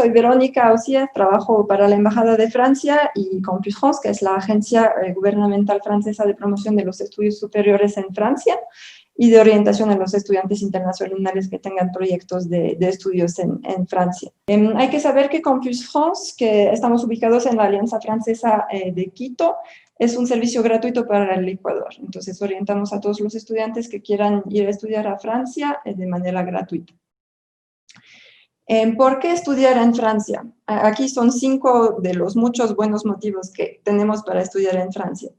soy Verónica Ausias, trabajo para la Embajada de Francia y Campus France, que es la agencia gubernamental francesa de promoción de los estudios superiores en Francia y de orientación a los estudiantes internacionales que tengan proyectos de estudios en Francia. Hay que saber que Campus France, que estamos ubicados en la Alianza Francesa de Quito, es un servicio gratuito para el Ecuador. Entonces orientamos a todos los estudiantes que quieran ir a estudiar a Francia de manera gratuita. ¿Por qué estudiar en Francia? Aquí son 5 de los muchos buenos motivos que tenemos para estudiar en Francia.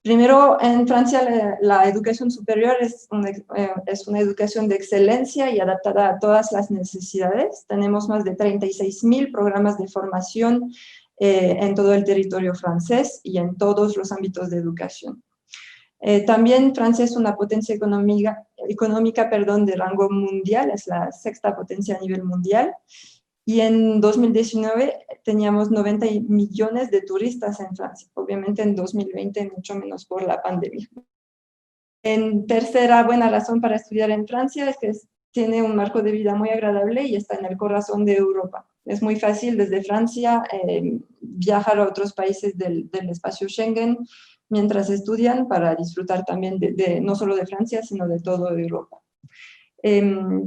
Primero, en Francia la educación superior es una educación de excelencia y adaptada a todas las necesidades. Tenemos más de 36.000 programas de formación en todo el territorio francés y en todos los ámbitos de educación. También Francia es una potencia económica de rango mundial, es la 6ª potencia a nivel mundial. Y en 2019 teníamos 90 millones de turistas en Francia. Obviamente en 2020 mucho menos por la pandemia. Tercera buena razón para estudiar en Francia es que tiene un marco de vida muy agradable y está en el corazón de Europa. Es muy fácil desde Francia viajar a otros países del espacio Schengen mientras estudian para disfrutar también no solo de Francia, sino de toda Europa.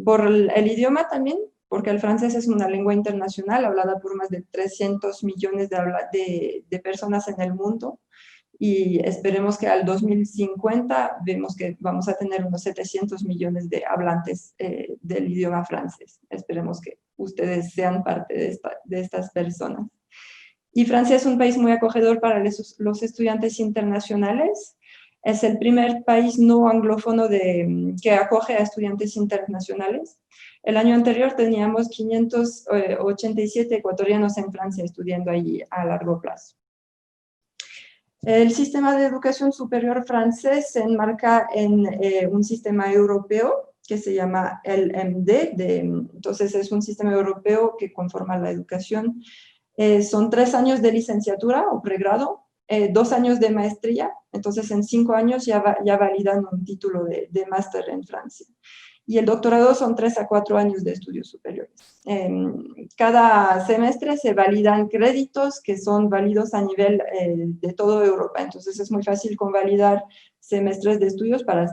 Por el idioma también, porque el francés es una lengua internacional hablada por más de 300 millones de personas en el mundo y esperemos que al 2050 vemos que vamos a tener unos 700 millones de hablantes del idioma francés. Esperemos que ustedes sean parte de estas personas. Y Francia es un país muy acogedor para los estudiantes internacionales. Es el primer país no anglófono que acoge a estudiantes internacionales. El año anterior teníamos 587 ecuatorianos en Francia estudiando allí a largo plazo. El sistema de educación superior francés se enmarca en un sistema europeo que se llama LMD. Entonces es un sistema europeo que conforma la educación. Son 3 años de licenciatura o pregrado, 2 años de maestría, entonces en 5 años ya validan un título de máster en Francia. Y el doctorado son 3 a 4 años de estudios superiores. Cada semestre se validan créditos que son válidos a nivel de toda Europa, entonces es muy fácil convalidar semestres de estudios para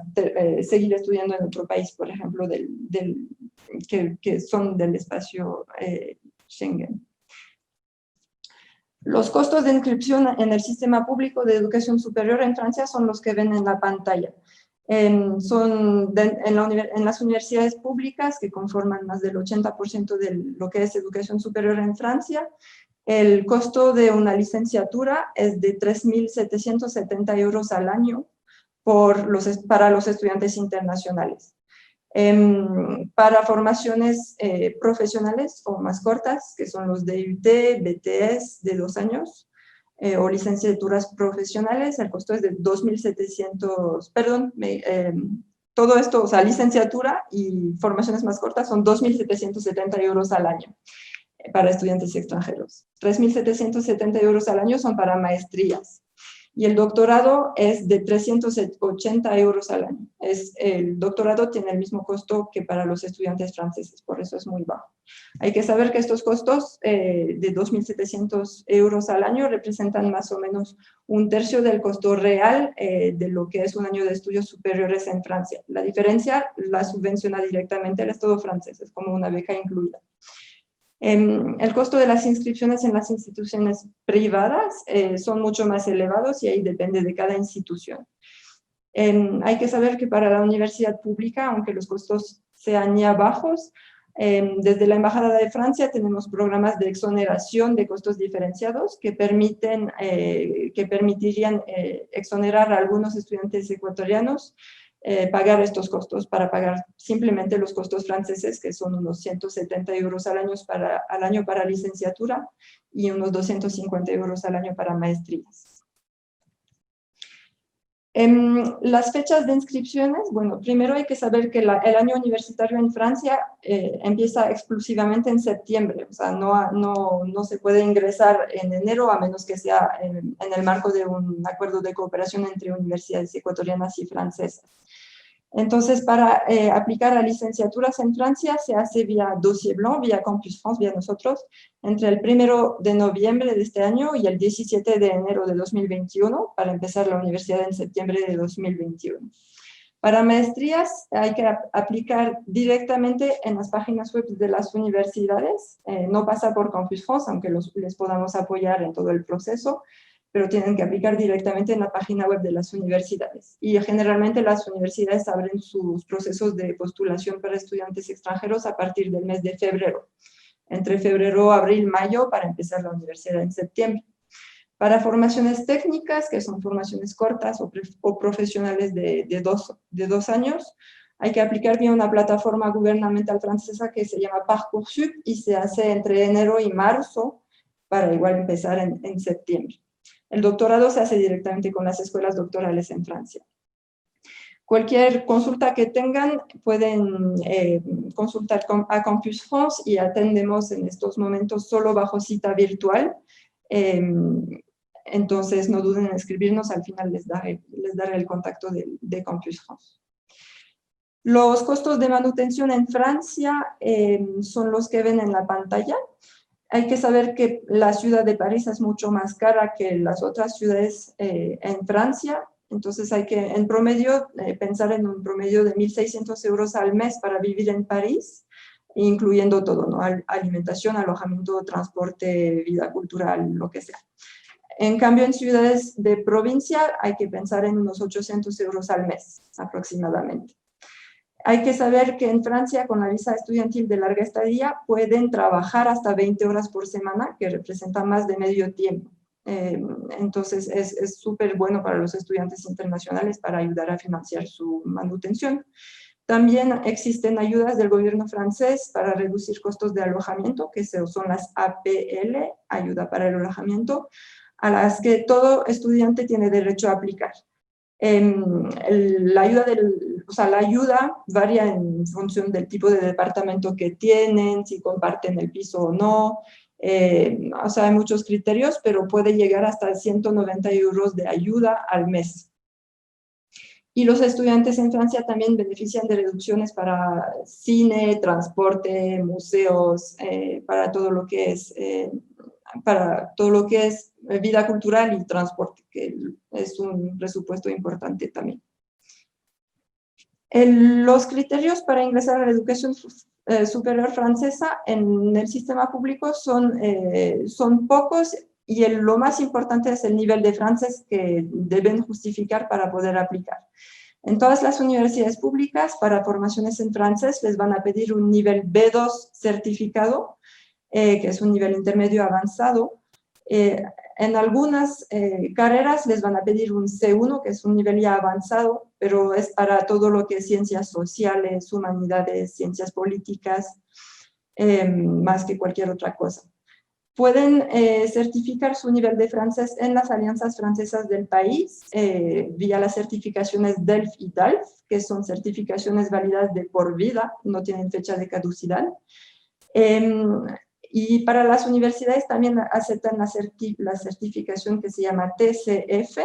seguir estudiando en otro país, por ejemplo, que son del espacio Schengen. Los costos de inscripción en el sistema público de educación superior en Francia son los que ven en la pantalla. En las universidades públicas, que conforman más del 80% de lo que es educación superior en Francia, el costo de una licenciatura es de 3.770 euros al año para los estudiantes internacionales. Para formaciones profesionales o más cortas, que son los DUT, BTS de 2 años, o licenciaturas profesionales, el costo es de 2.700, todo esto, o sea, licenciatura y formaciones más cortas son 2.770 euros al año para estudiantes extranjeros. 3.770 euros al año son para maestrías. Y el doctorado es de 380 euros al año. El doctorado tiene el mismo costo que para los estudiantes franceses, por eso es muy bajo. Hay que saber que estos costos de 2.700 euros al año representan más o menos 1/3 del costo real de lo que es un año de estudios superiores en Francia. La diferencia la subvenciona directamente el Estado francés, es como una beca incluida. El costo de las inscripciones en las instituciones privadas son mucho más elevados y ahí depende de cada institución. Hay que saber que para la universidad pública, aunque los costos sean ya bajos, desde la Embajada de Francia tenemos programas de exoneración de costos diferenciados que permitirían exonerar a algunos estudiantes ecuatorianos pagar estos costos para pagar simplemente los costos franceses, que son unos 170 euros al año para licenciatura y unos 250 euros al año para maestrías. Las fechas de inscripciones, bueno, primero hay que saber que el año universitario en Francia empieza exclusivamente en septiembre, o sea, no se puede ingresar en enero a menos que sea en el marco de un acuerdo de cooperación entre universidades ecuatorianas y francesas. Entonces, para aplicar a licenciaturas en Francia se hace vía Dossier Blanc, vía Campus France, vía nosotros, entre el 1 de noviembre de este año y el 17 de enero de 2021, para empezar la universidad en septiembre de 2021. Para maestrías hay que aplicar directamente en las páginas web de las universidades, no pasa por Campus France, aunque les podamos apoyar en todo el proceso, pero tienen que aplicar directamente en la página web de las universidades. Y generalmente las universidades abren sus procesos de postulación para estudiantes extranjeros a partir del mes de febrero, entre febrero, abril, mayo, para empezar la universidad en septiembre. Para formaciones técnicas, que son formaciones cortas o profesionales de 2 años, hay que aplicar vía una plataforma gubernamental francesa que se llama Parcoursup y se hace entre enero y marzo para igual empezar en septiembre. El doctorado se hace directamente con las escuelas doctorales en Francia. Cualquier consulta que tengan, pueden consultar a Campus France y atendemos en estos momentos solo bajo cita virtual. Entonces, no duden en escribirnos, al final les daré el contacto de Campus France. Los costos de manutención en Francia son los que ven en la pantalla. Hay que saber que la ciudad de París es mucho más cara que las otras ciudades en Francia, entonces hay que en promedio pensar en un promedio de 1.600 euros al mes para vivir en París, incluyendo todo, ¿no? Alimentación, alojamiento, transporte, vida cultural, lo que sea. En cambio, en ciudades de provincia hay que pensar en unos 800 euros al mes aproximadamente. Hay que saber que en Francia, con la visa estudiantil de larga estadía, pueden trabajar hasta 20 horas por semana, que representa más de medio tiempo. Entonces, es súper bueno para los estudiantes internacionales para ayudar a financiar su manutención. También existen ayudas del gobierno francés para reducir costos de alojamiento, que son las APL, ayuda para el alojamiento, a las que todo estudiante tiene derecho a aplicar. La ayuda varía en función del tipo de departamento que tienen, si comparten el piso o no. Hay muchos criterios, pero puede llegar hasta 190 euros de ayuda al mes. Y los estudiantes en Francia también benefician de reducciones para cine, transporte, museos, para todo lo que es vida cultural y transporte, que es un presupuesto importante también. Los criterios para ingresar a la educación superior francesa en el sistema público son pocos y lo más importante es el nivel de francés que deben justificar para poder aplicar. En todas las universidades públicas, para formaciones en francés, les van a pedir un nivel B2 certificado, que es un nivel intermedio avanzado. En algunas carreras les van a pedir un C1, que es un nivel ya avanzado, pero es para todo lo que es ciencias sociales, humanidades, ciencias políticas, más que cualquier otra cosa. Pueden certificar su nivel de francés en las alianzas francesas del país, vía las certificaciones DELF y DALF, que son certificaciones válidas de por vida, no tienen fecha de caducidad. Y para las universidades también aceptan la certificación que se llama TCF,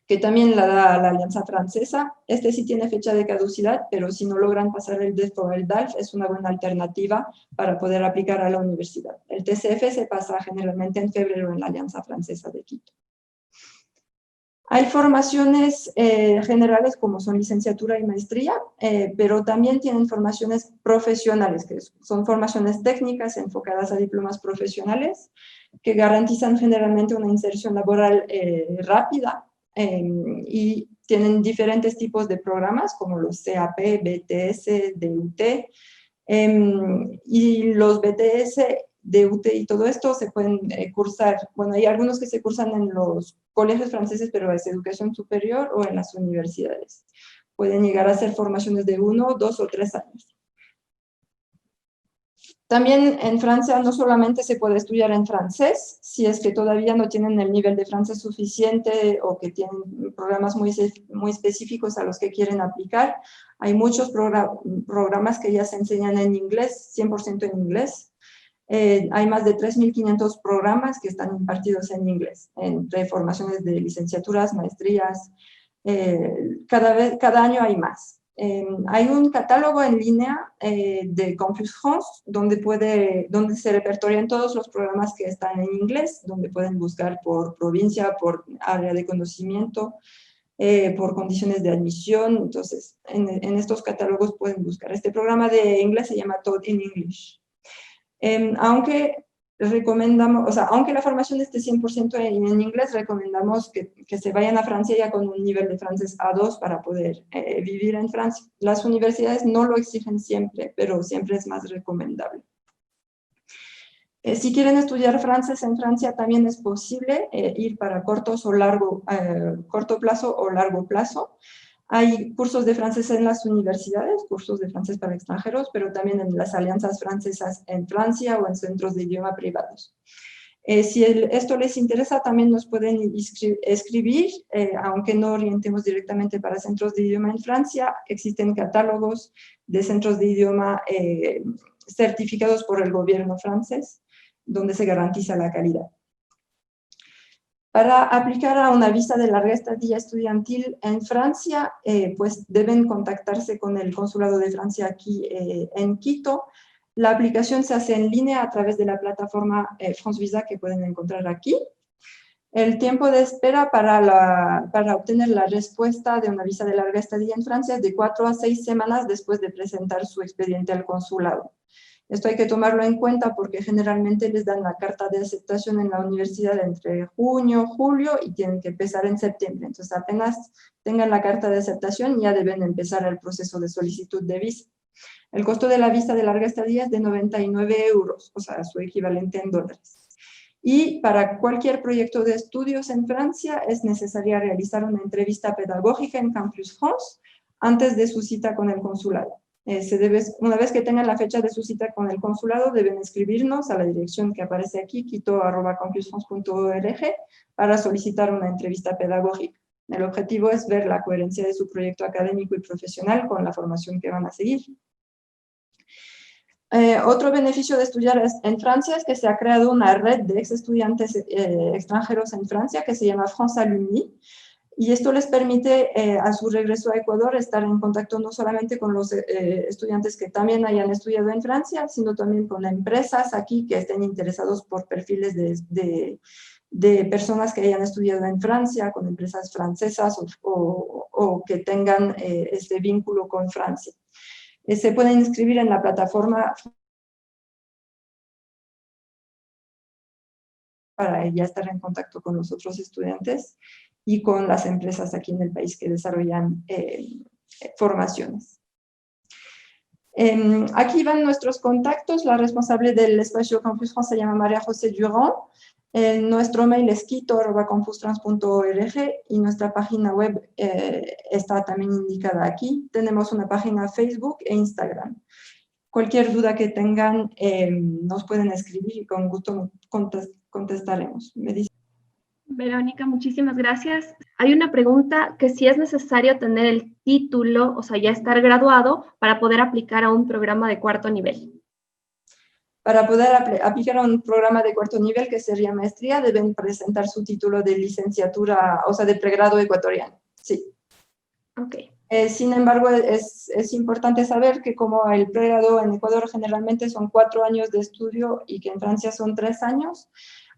que también la da la Alianza Francesa. Este sí tiene fecha de caducidad, pero si no logran pasar el DELF o el DALF, es una buena alternativa para poder aplicar a la universidad. El TCF se pasa generalmente en febrero en la Alianza Francesa de Quito. Hay formaciones generales como son licenciatura y maestría, pero también tienen formaciones profesionales, que son formaciones técnicas enfocadas a diplomas profesionales, que garantizan generalmente una inserción laboral rápida, y tienen diferentes tipos de programas como los CAP, BTS, DUT, y los BTS, DUT y todo esto se pueden cursar, bueno, hay algunos que se cursan en los colegios franceses, pero es educación superior o en las universidades. Pueden llegar a ser formaciones de 1, 2 o 3 años. También en Francia no solamente se puede estudiar en francés, si es que todavía no tienen el nivel de francés suficiente o que tienen programas muy específicos a los que quieren aplicar. Hay muchos programas que ya se enseñan en inglés, 100% en inglés. Hay más de 3.500 programas que están impartidos en inglés, entre formaciones de licenciaturas, maestrías, cada año hay más. Hay un catálogo en línea de Campus France donde se repertorian todos los programas que están en inglés, donde pueden buscar por provincia, por área de conocimiento, por condiciones de admisión. Entonces, en estos catálogos pueden buscar. Este programa de inglés se llama Taught in English. Aunque la formación esté 100% en inglés, recomendamos que se vayan a Francia ya con un nivel de francés A2 para poder vivir en Francia. Las universidades no lo exigen siempre, pero siempre es más recomendable. Si quieren estudiar francés en Francia, también es posible ir para corto plazo o largo plazo. Hay cursos de francés en las universidades, cursos de francés para extranjeros, pero también en las alianzas francesas en Francia o en centros de idioma privados. Si esto les interesa, también nos pueden escribir, aunque no orientemos directamente para centros de idioma en Francia. Existen catálogos de centros de idioma certificados por el gobierno francés, donde se garantiza la calidad. Para aplicar a una visa de larga estadía estudiantil en Francia, pues deben contactarse con el Consulado de Francia aquí en Quito. La aplicación se hace en línea a través de la plataforma France Visa que pueden encontrar aquí. El tiempo de espera para obtener la respuesta de una visa de larga estadía en Francia es de 4 a 6 semanas después de presentar su expediente al consulado. Esto hay que tomarlo en cuenta porque generalmente les dan la carta de aceptación en la universidad entre junio, julio y tienen que empezar en septiembre. Entonces, apenas tengan la carta de aceptación, ya deben empezar el proceso de solicitud de visa. El costo de la visa de larga estadía es de 99 euros, o sea, su equivalente en dólares. Y para cualquier proyecto de estudios en Francia es necesaria realizar una entrevista pedagógica en Campus France antes de su cita con el consulado. Una vez que tengan la fecha de su cita con el consulado, deben escribirnos a la dirección que aparece aquí, quito@campusfrance.org, para solicitar una entrevista pedagógica. El objetivo es ver la coherencia de su proyecto académico y profesional con la formación que van a seguir. Otro beneficio de estudiar en Francia es que se ha creado una red de ex estudiantes extranjeros en Francia que se llama France Alumni. Y esto les permite a su regreso a Ecuador estar en contacto no solamente con los estudiantes que también hayan estudiado en Francia, sino también con empresas aquí que estén interesados por perfiles de personas que hayan estudiado en Francia, con empresas francesas o que tengan este vínculo con Francia. Se pueden inscribir en la plataforma para ya estar en contacto con los otros estudiantes y con las empresas aquí en el país que desarrollan formaciones. Aquí van nuestros contactos. La responsable del espacio Campus France se llama María José Durand. Nuestro mail es quito@campustrans.org y nuestra página web está también indicada aquí. Tenemos una página Facebook e Instagram. Cualquier duda que tengan nos pueden escribir y con gusto contestaremos. Verónica, muchísimas gracias. Hay una pregunta que si es necesario tener el título, o sea, ya estar graduado para poder aplicar a un programa de cuarto nivel. Para poder aplicar a un programa de cuarto nivel, que sería maestría, deben presentar su título de licenciatura, o sea, de pregrado ecuatoriano. Sí. Ok. Sin embargo, es importante saber que como el pregrado en Ecuador generalmente son 4 años de estudio y que en Francia son 3 años,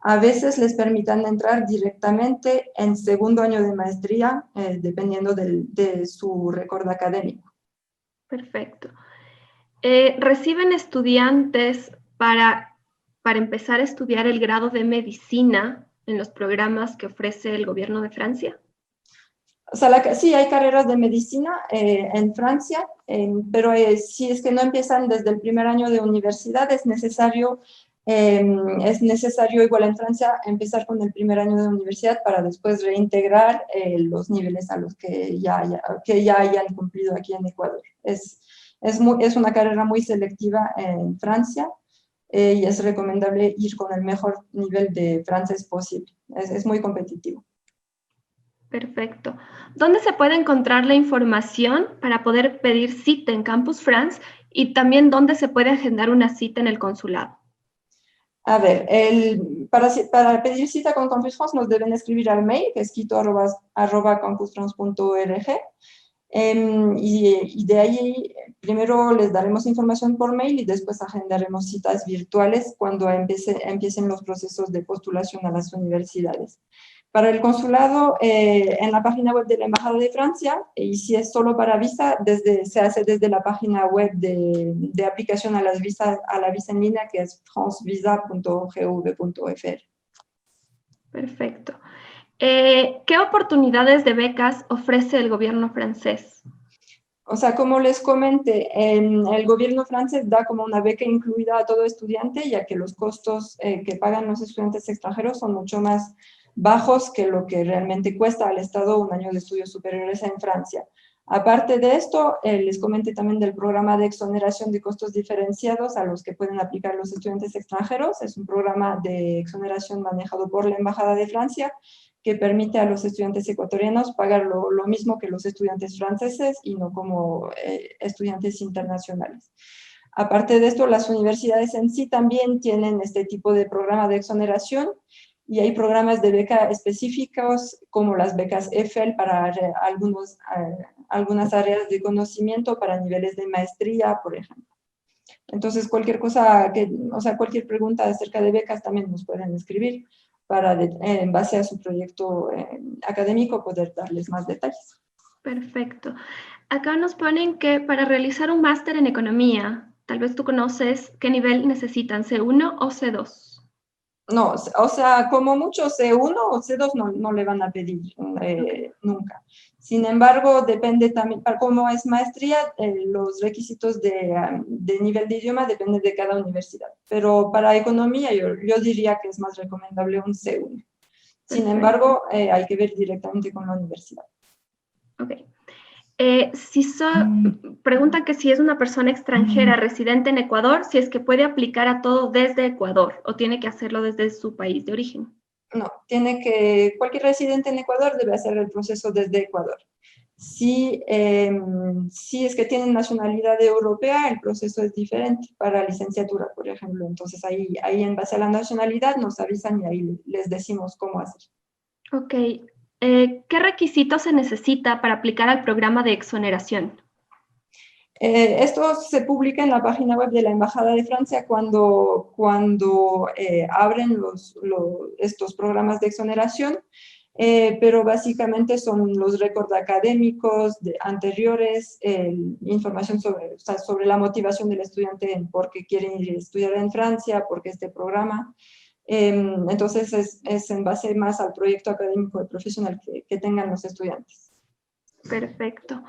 a veces les permitan entrar directamente en segundo año de maestría, dependiendo de su récord académico. Perfecto. ¿Reciben estudiantes para empezar a estudiar el grado de medicina en los programas que ofrece el gobierno de Francia? O sea, sí, hay carreras de medicina en Francia, pero si es que no empiezan desde el primer año de universidad, es necesario igual en Francia, empezar con el primer año de universidad para después reintegrar los niveles a los que ya hayan cumplido aquí en Ecuador. Es una carrera muy selectiva en Francia y es recomendable ir con el mejor nivel de francés posible. Es muy competitivo. Perfecto. ¿Dónde se puede encontrar la información para poder pedir cita en Campus France y también dónde se puede agendar una cita en el consulado? A ver, para pedir cita con Campus France nos deben escribir al mail, que es quito@campusfrance.org. Y de ahí primero les daremos información por mail y después agendaremos citas virtuales cuando empiecen los procesos de postulación a las universidades. Para el consulado, en la página web de la Embajada de Francia, y si es solo para visa, se hace desde la página web de aplicación a la visa en línea, que es francevisa.gov.fr. Perfecto. ¿Qué oportunidades de becas ofrece el gobierno francés? O sea, como les comenté, el gobierno francés da como una beca incluida a todo estudiante, ya que los costos que pagan los estudiantes extranjeros son mucho más bajos que lo que realmente cuesta al Estado un año de estudios superiores en Francia. Aparte de esto, les comenté también del programa de exoneración de costos diferenciados a los que pueden aplicar los estudiantes extranjeros. Es un programa de exoneración manejado por la Embajada de Francia que permite a los estudiantes ecuatorianos pagar lo mismo que los estudiantes franceses y no como estudiantes internacionales. Aparte de esto, las universidades en sí también tienen este tipo de programa de exoneración y hay programas de beca específicos como las becas EFEL para algunas áreas de conocimiento para niveles de maestría, por ejemplo. Entonces, cualquier cualquier pregunta acerca de becas también nos pueden escribir para, en base a su proyecto académico, poder darles más detalles. Perfecto. Acá nos ponen que para realizar un máster en economía, tal vez tú conoces qué nivel necesitan, C1 o C2. No, o sea, como mucho C1 o C2 no le van a pedir nunca. Sin embargo, depende también, para cómo es maestría, los requisitos de nivel de idioma dependen de cada universidad. Pero para economía yo diría que es más recomendable un C1. Sin embargo, hay que ver directamente con la universidad. Ok. Preguntan que si es una persona extranjera residente en Ecuador, si es que puede aplicar a todo desde Ecuador o tiene que hacerlo desde su país de origen. No, cualquier residente en Ecuador debe hacer el proceso desde Ecuador. Si es que tienen nacionalidad europea, el proceso es diferente para licenciatura, por ejemplo. Entonces ahí en base a la nacionalidad nos avisan y ahí les decimos cómo hacer. Ok. ¿Qué requisitos se necesita para aplicar al programa de exoneración? Esto se publica en la página web de la Embajada de Francia cuando abren estos programas de exoneración, pero básicamente son los récords académicos anteriores, información sobre la motivación del estudiante en por qué quieren ir a estudiar en Francia, por qué este programa. Entonces es en base más al proyecto académico y profesional que tengan los estudiantes. Perfecto.